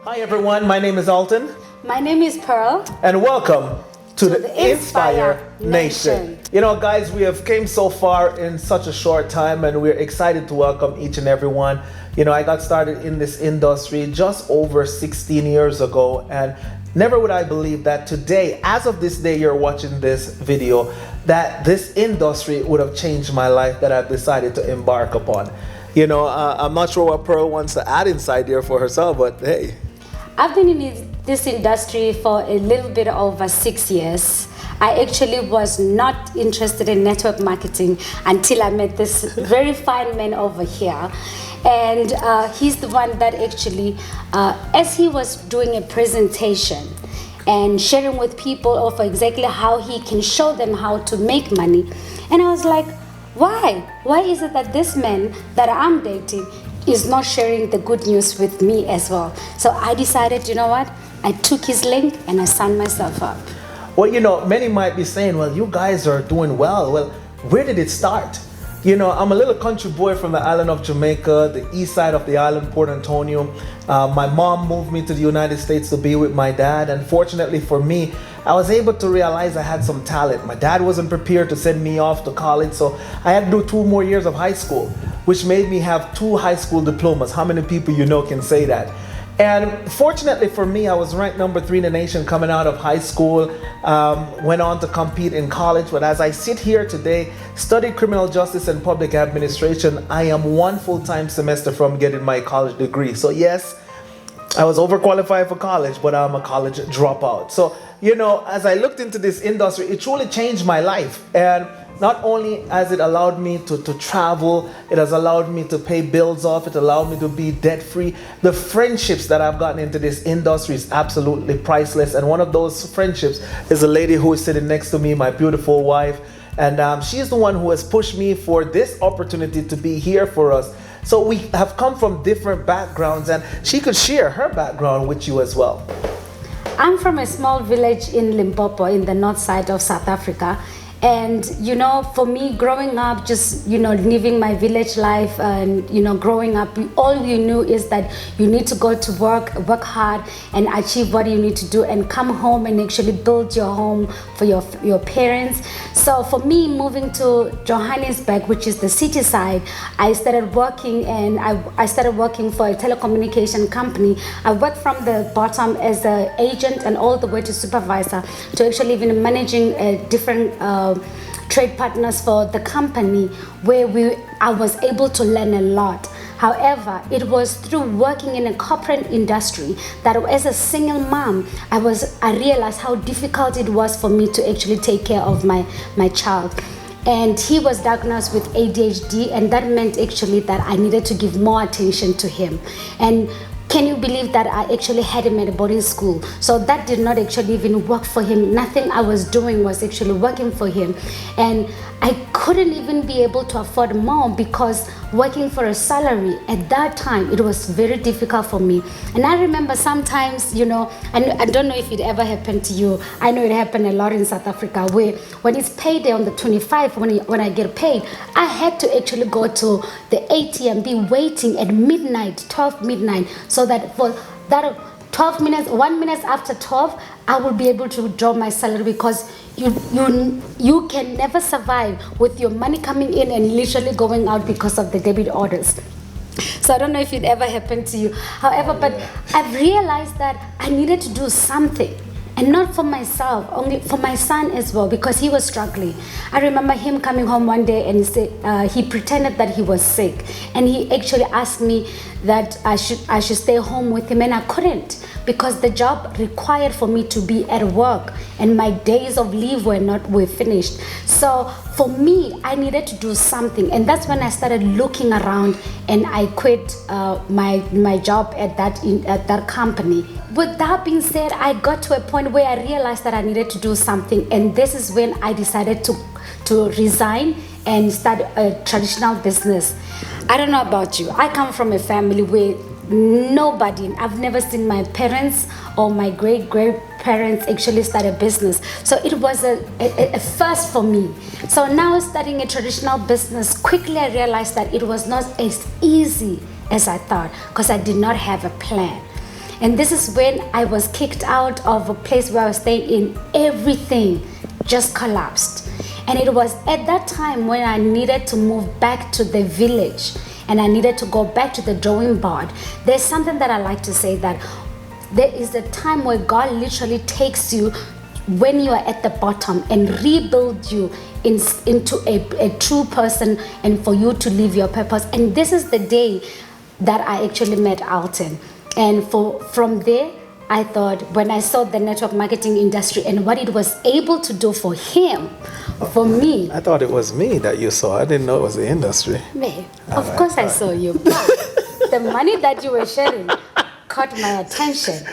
Hi everyone, my name is Alton. My name is Pearl. And welcome to the InspYre Nation. Nation. You know guys, we have came so far in such a short time and we're excited to welcome each and every one. You know, I got started in this industry just over 16 years ago and never would I believe that today, as of this day you're watching this video, that this industry would have changed my life that I've decided to embark upon. You know, I'm not sure what Pearl wants to add inside there for herself, but hey. I've been in this industry for a little bit over 6 years. I actually was not interested in network marketing until I met this very fine man over here. And he's the one that actually, as he was doing a presentation and sharing with people of exactly how he can show them how to make money. And I was like, why? Why is it that this man that I'm dating is not sharing the good news with me as well? So I decided, you know what? I took his link and I signed myself up. Well, you know, many might be saying, well, you guys are doing well. Well, where did it start? You know, I'm a little country boy from the island of Jamaica, the east side of the island, Port Antonio. My mom moved me to the United States to be with my dad. And fortunately for me, I was able to realize I had some talent. My dad wasn't prepared to send me off to college, so I had to do 2 more years of high school, which made me have 2 high school diplomas. How many people you know can say that? And fortunately for me, I was ranked number 3 in the nation coming out of high school, went on to compete in college. But as I sit here today, studied criminal justice and public administration, I am 1 full-time semester from getting my college degree. So yes, I was overqualified for college, but I'm a college dropout. So, you know, as I looked into this industry, it truly changed my life. And not only has it allowed me to travel, it has allowed me to pay bills off, it allowed me to be debt free. The friendships that I've gotten into this industry is absolutely priceless. And one of those friendships is a lady who is sitting next to me, my beautiful wife. And she's the one who has pushed me for this opportunity to be here for us. So we have come from different backgrounds and she could share her background with you as well. I'm from a small village in Limpopo in the north side of South Africa. And, you know, for me growing up, just, you know, living my village life and, you know, growing up, all you knew is that you need to go to work hard and achieve what you need to do and come home and actually build your home for your parents. So for me, moving to Johannesburg, which is the city side, I started working and I started working for a telecommunication company. I worked from the bottom as an agent and all the way to supervisor to actually even managing a different trade partners for the company where I was able to learn a lot. However, it was through working in a corporate industry that as a single mom, I realized how difficult it was for me to actually take care of my child. And he was diagnosed with ADHD, and that meant actually that I needed to give more attention to him. And can you believe that I actually had him at a boarding school? So that did not actually even work for him. Nothing I was doing was actually working for him. And I couldn't even be able to afford more because working for a salary at that time, it was very difficult for me. And I remember sometimes, you know, and I don't know if it ever happened to you. I know it happened a lot in South Africa where when it's payday on the 25th, when I get paid, I had to actually go to the ATM, be waiting at midnight, 12 midnight, so that for that 12 minutes, 1 minute after 12, I will be able to withdraw my salary because you can never survive with your money coming in and literally going out because of the debit orders. So I don't know if it ever happened to you. However, but I've realized that I needed to do something. And not for myself, only for my son as well, because he was struggling. I remember him coming home one day and he pretended that he was sick. And he actually asked me that I should stay home with him, and I couldn't because the job required for me to be at work and my days of leave were finished. So for me, I needed to do something, and that's when I started looking around and I quit my job at that company. With that being said, I got to a point where I realized that I needed to do something, and this is when I decided to resign and start a traditional business. I don't know about you. I come from a family where I've never seen my parents or my great-great-parents actually start a business. So it was a first for me. So now starting a traditional business, quickly I realized that it was not as easy as I thought because I did not have a plan. And this is when I was kicked out of a place where I was staying in. Everything just collapsed. And it was at that time when I needed to move back to the village and I needed to go back to the drawing board. There's something that I like to say, that there is a time where God literally takes you when you are at the bottom and rebuild you into a true person, and for you to live your purpose. And this is the day that I actually met Alton. And from there, I thought, when I saw the network marketing industry and what it was able to do for him, for me. I thought it was me that you saw. I didn't know it was the industry. Me, of course I saw you. But the money that you were sharing caught my attention.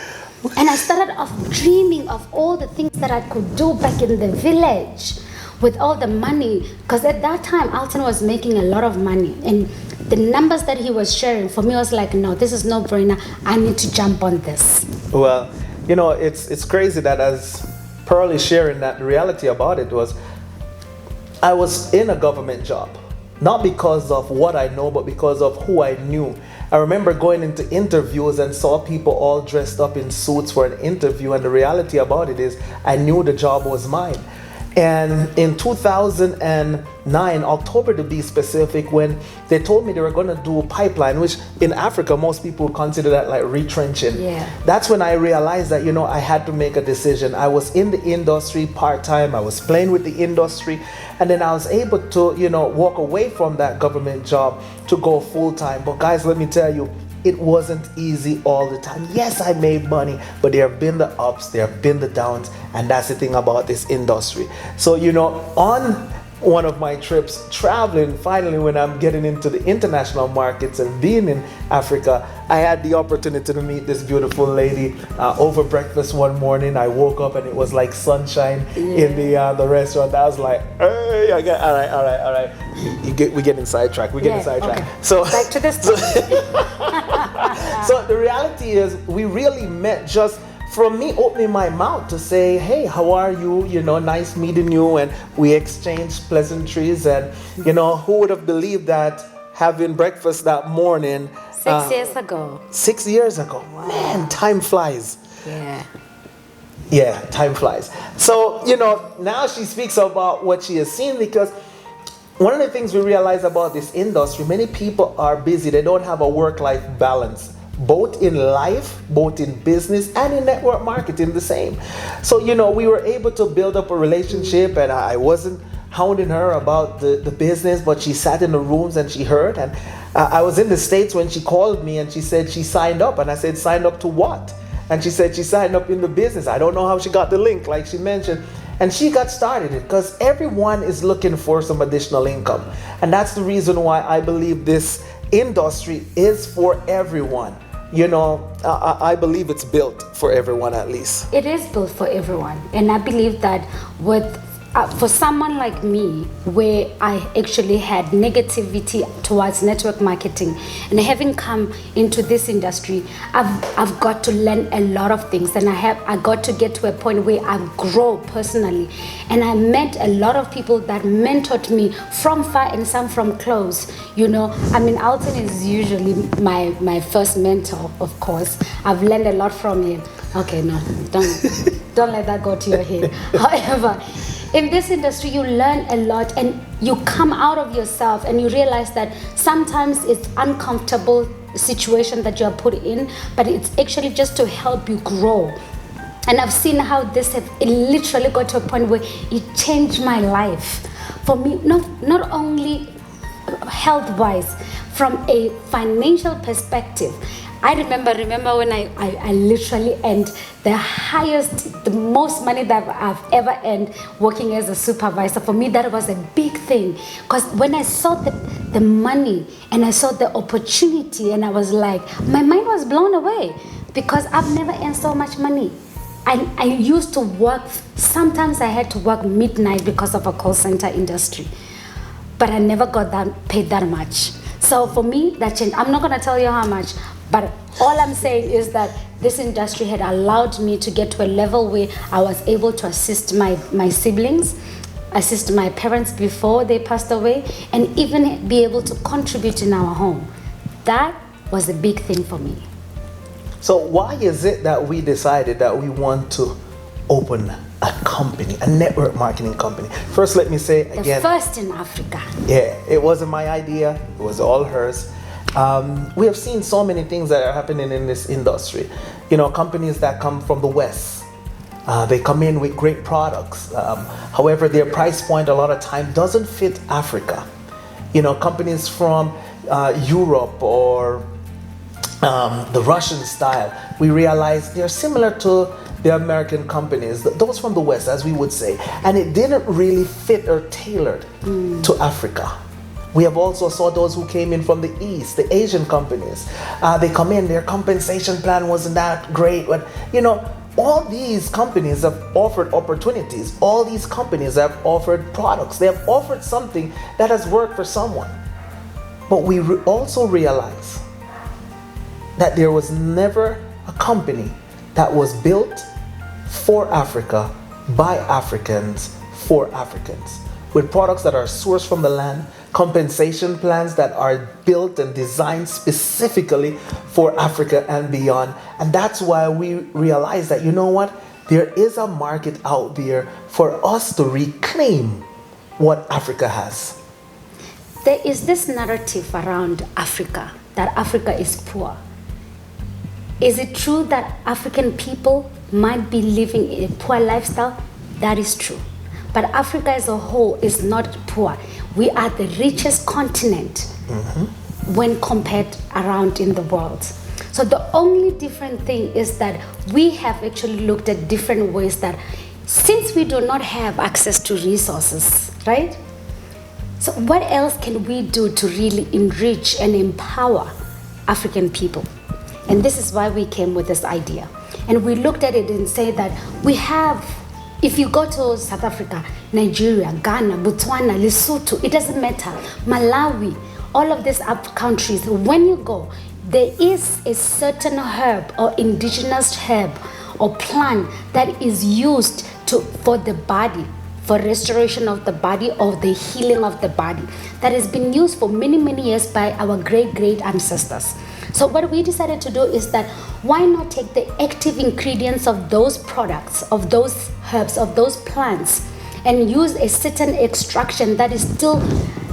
And I started off dreaming of all the things that I could do back in the village with all the money. Because at that time, Alton was making a lot of money. And the numbers that he was sharing, for me, I was like, no, this is no brainer. I need to jump on this. Well, you know, it's crazy that as Pearl is sharing, that the reality about it was I was in a government job. Not because of what I know, but because of who I knew. I remember going into interviews and saw people all dressed up in suits for an interview, and the reality about it is I knew the job was mine. And in 2009, October to be specific, when they told me they were going to do a pipeline, which in Africa, most people consider that like retrenching. Yeah. That's when I realized that, you know, I had to make a decision. I was in the industry part-time. I was playing with the industry. And then I was able to, you know, walk away from that government job to go full-time. But guys, let me tell you, it wasn't easy all the time. Yes, I made money, but there have been the ups, there have been the downs, and that's the thing about this industry. So, you know, on one of my trips traveling, finally, when I'm getting into the international markets and being in Africa, I had the opportunity to meet this beautiful lady over breakfast one morning. I woke up and it was like sunshine in the restaurant. I was like, hey, all right. We're getting sidetracked. We're getting sidetracked. Okay. So back to this. So the reality is, we really met just from me opening my mouth to say, hey, how are you? You know, nice meeting you. And we exchanged pleasantries. And, you know, who would have believed that having breakfast that morning 6 years ago. 6 years ago. Wow. Man, time flies. Yeah, time flies. So, you know, now she speaks about what she has seen, because one of the things we realize about this industry, many people are busy. They don't have a work-life balance, both in life, both in business, and in network marketing, the same. So, you know, we were able to build up a relationship, and I wasn't hounding her about the business, but she sat in the rooms and she heard. And I was in the States when she called me and she said she signed up. And I said, signed up to what? And she said she signed up in the business. I don't know how she got the link, like she mentioned. And she got started because everyone is looking for some additional income. And that's the reason why I believe this industry is for everyone. You know, I believe it's built for everyone, at least. It is built for everyone. And I believe that for someone like me, where I actually had negativity towards network marketing, and having come into this industry, I've got to learn a lot of things, and I got to get to a point where I grow personally, and I met a lot of people that mentored me from far and some from close. You know, I mean, Alton is usually my first mentor, of course. I've learned a lot from him. Okay, no, don't let that go to your head. However, in this industry, you learn a lot, and you come out of yourself and you realize that sometimes it's uncomfortable situation that you're put in, but it's actually just to help you grow. And I've seen how it literally got to a point where it changed my life. For me, not only health-wise, from a financial perspective. I remember when I literally earned the most money that I've ever earned working as a supervisor. For me, that was a big thing, because when I saw the money and I saw the opportunity, and I was like, my mind was blown away, because I've never earned so much money. I used to work, sometimes I had to work midnight because of a call center industry, but I never got paid that much. So for me, that changed. I'm not going to tell you how much, but all I'm saying is that this industry had allowed me to get to a level where I was able to assist my siblings, assist my parents before they passed away, and even be able to contribute in our home. That was a big thing for me. So why is it that we decided that we want to open a company, a network marketing company? First, let me say again, the first in Africa. yeah, it wasn't my idea, it was all hers. We have seen so many things that are happening in this industry. You know, companies that come from the West, they come in with great products. However, their price point a lot of time doesn't fit Africa. You know, companies from Europe or the Russian style, we realize they're similar to the American companies, those from the West, as we would say, and it didn't really fit or tailored to Africa. We have also saw those who came in from the East, the Asian companies. They come in, their compensation plan wasn't that great, but you know, all these companies have offered opportunities. All these companies have offered products. They have offered something that has worked for someone. But we also realize that there was never a company that was built for Africa, by Africans, for Africans, with products that are sourced from the land, compensation plans that are built and designed specifically for Africa and beyond. And that's why we realize that, you know what, there is a market out there for us to reclaim what Africa has. There is this narrative around Africa, that Africa is poor. Is it true that African people might be living a poor lifestyle? That is true. But Africa as a whole is not poor. We are the richest continent when compared around in the world. So the only different thing is that we have actually looked at different ways that, since we do not have access to resources, right? So what else can we do to really enrich and empower African people? And this is why we came with this idea. And we looked at it and said that we have, if you go to South Africa, Nigeria, Ghana, Botswana, Lesotho, it doesn't matter, Malawi, all of these up countries, when you go, there is a certain herb or indigenous herb or plant that is used for the body, for restoration of the body or the healing of the body, that has been used for many, many years by our great ancestors. So what we decided to do is that, why not take the active ingredients of those products, of those herbs, of those plants, and use a certain extraction that is still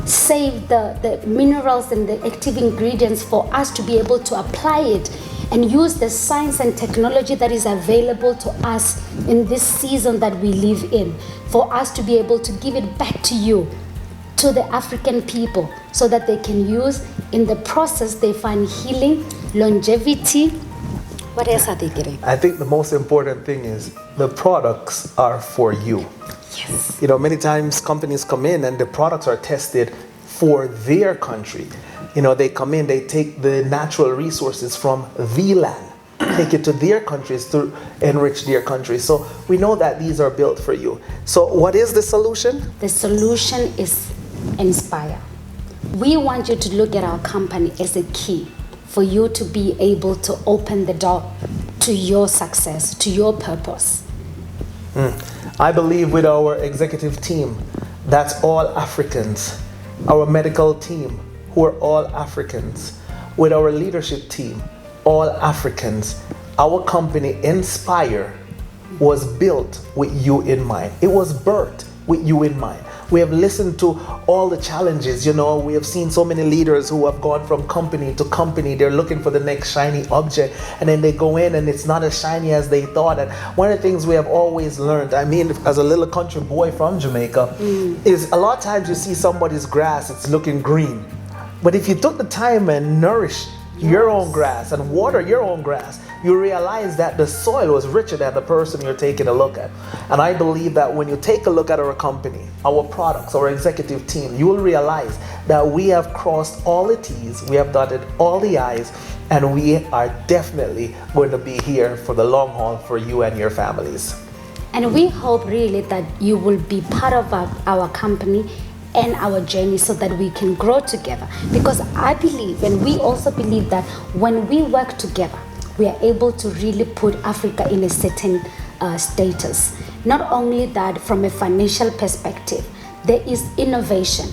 save the minerals and the active ingredients for us to be able to apply it and use the science and technology that is available to us in this season that we live in, for us to be able to give it back to you, to the African people, so that they can use in the process. They find healing, longevity. What else are they getting? I think the most important thing is the products are for you. Yes. You know, many times companies come in and the products are tested for their country. You know, they come in, they take the natural resources from the land, take it to their countries to enrich their countries. So we know that these are built for you. So what is the solution? The solution is InspYre. We want you to look at our company as a key for you to be able to open the door to your success, to your purpose. I believe with our executive team, that's all Africans. Our medical team, who are all Africans. With our leadership team, all Africans. Our company, InspYre, was built with you in mind. It was birthed with you in mind. We have listened to all the challenges. You know, we have seen so many leaders who have gone from company to company. They're looking for the next shiny object, and then they go in and it's not as shiny as they thought. And one of the things we have always learned, I mean, as a little country boy from Jamaica, is a lot of times you see somebody's grass, it's looking green. But if you took the time and nourish your own grass and water your own grass, you realize that the soil was richer than the person you're taking a look at. And I believe that when you take a look at our company, our products, our executive team, you will realize that we have crossed all the T's, we have dotted all the I's, and we are definitely going to be here for the long haul for you and your families. And we hope really that you will be part of our company and our journey, so that we can grow together. Because I believe, and we also believe, that when we work together, we are able to really put Africa in a certain status. Not only that, from a financial perspective, there is innovation.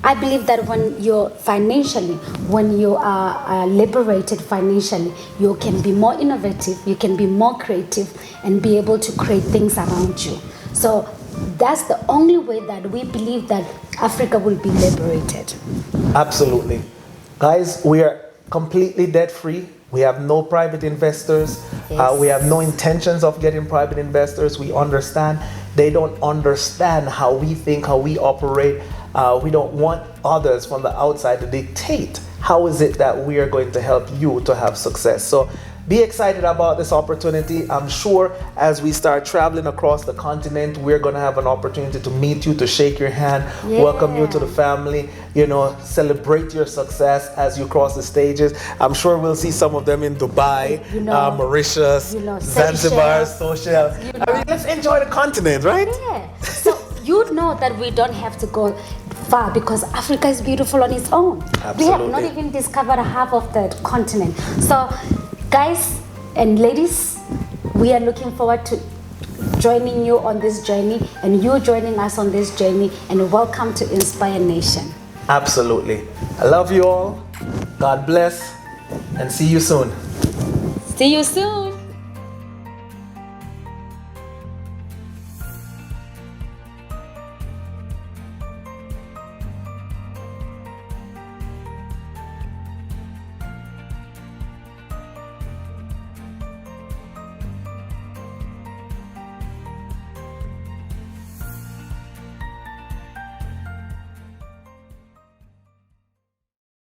I believe that when you're financially, when you are liberated financially, you can be more innovative, you can be more creative, and be able to create things around you. So that's the only way that we believe that Africa will be liberated. Absolutely. Guys, we are completely debt free. We have no private investors. Yes. We have no intentions of getting private investors. We understand they don't understand how we think, how we operate. We don't want others from the outside to dictate how is it that we are going to help you to have success. So be excited about this opportunity. I'm sure as we start traveling across the continent, we're going to have an opportunity to meet you, to shake your hand, welcome you to the family, celebrate your success as you cross the stages. I'm sure we'll see some of them in Dubai, Mauritius, Zanzibar, Social. I mean, let's enjoy the continent, right? Yeah. So you know that we don't have to go far because Africa is beautiful on its own. Absolutely. We have not even discovered half of the continent. So guys and ladies, we are looking forward to joining you on this journey and you joining us on this journey, and welcome to InspYre Nation. Absolutely. I love you all. God bless and see you soon. See you soon.